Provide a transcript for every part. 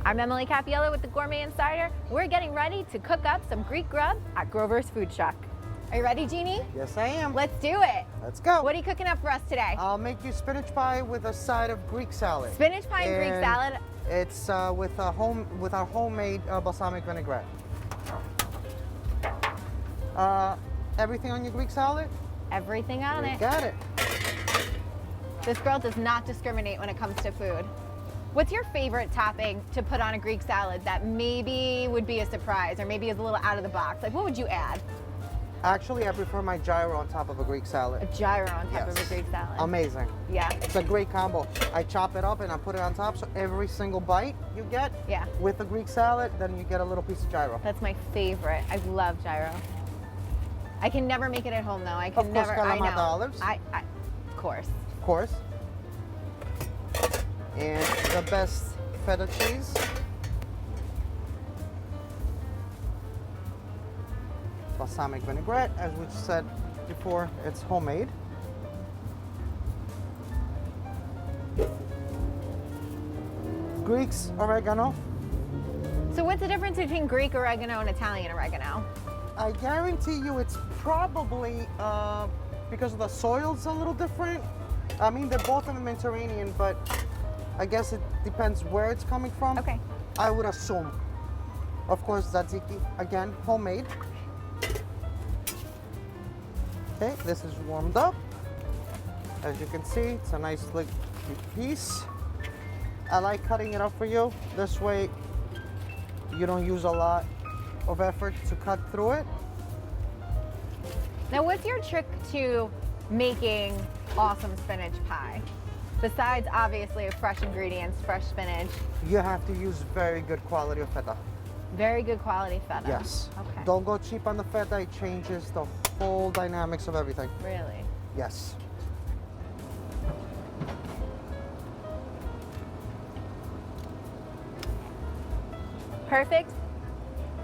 I'm Emily Cappiello with the Gourmet Insider. We're getting ready to cook up some Greek grub at Grover's Food Truck. Are you ready, Jeannie? Yes, I am. Let's do it. Let's go. What are you cooking up for us today? I'll make you spinach pie with a side of Greek salad. Spinach pie and Greek salad. It's with our homemade balsamic vinaigrette. Everything on your Greek salad? Everything on it. Got it. This girl does not discriminate when it comes to food. What's your favorite topping to put on a Greek salad that maybe would be a surprise or maybe is a little out of the box? Like, what would you add? Actually, I prefer my gyro on top of a Greek salad. A gyro on top of Yes. a Greek salad. Amazing. Yeah. It's a great combo. I chop it up and I put it on top, so every single bite you get with the Greek salad, then you get a little piece of gyro. That's my favorite. I love gyro. I can never make it at home though. I can never. I know. Olives. Of course. Of course. And the best feta cheese. Balsamic vinaigrette, as we said before, it's homemade. Greek's oregano. So what's the difference between Greek oregano and Italian oregano? I guarantee you it's probably because the soil's a little different. I mean, they're both in the Mediterranean, but I guess it depends where it's coming from. Okay. I would assume. Of course, tzatziki, again, homemade. Okay, this is warmed up. As you can see, it's a nice thick piece. I like cutting it up for you. This way, you don't use a lot of effort to cut through it. Now, what's your trick to making awesome spinach pie? Besides, obviously, fresh ingredients, fresh spinach. You have to use very good quality of feta. Very good quality feta. Yes. Okay. Don't go cheap on the feta. It changes the whole dynamics of everything. Really? Yes. Perfect.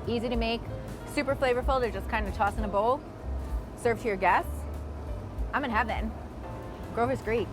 Easy to make. Super flavorful. They're just kind of tossed in a bowl. Serve to your guests. I'm in heaven. Grover's Greek.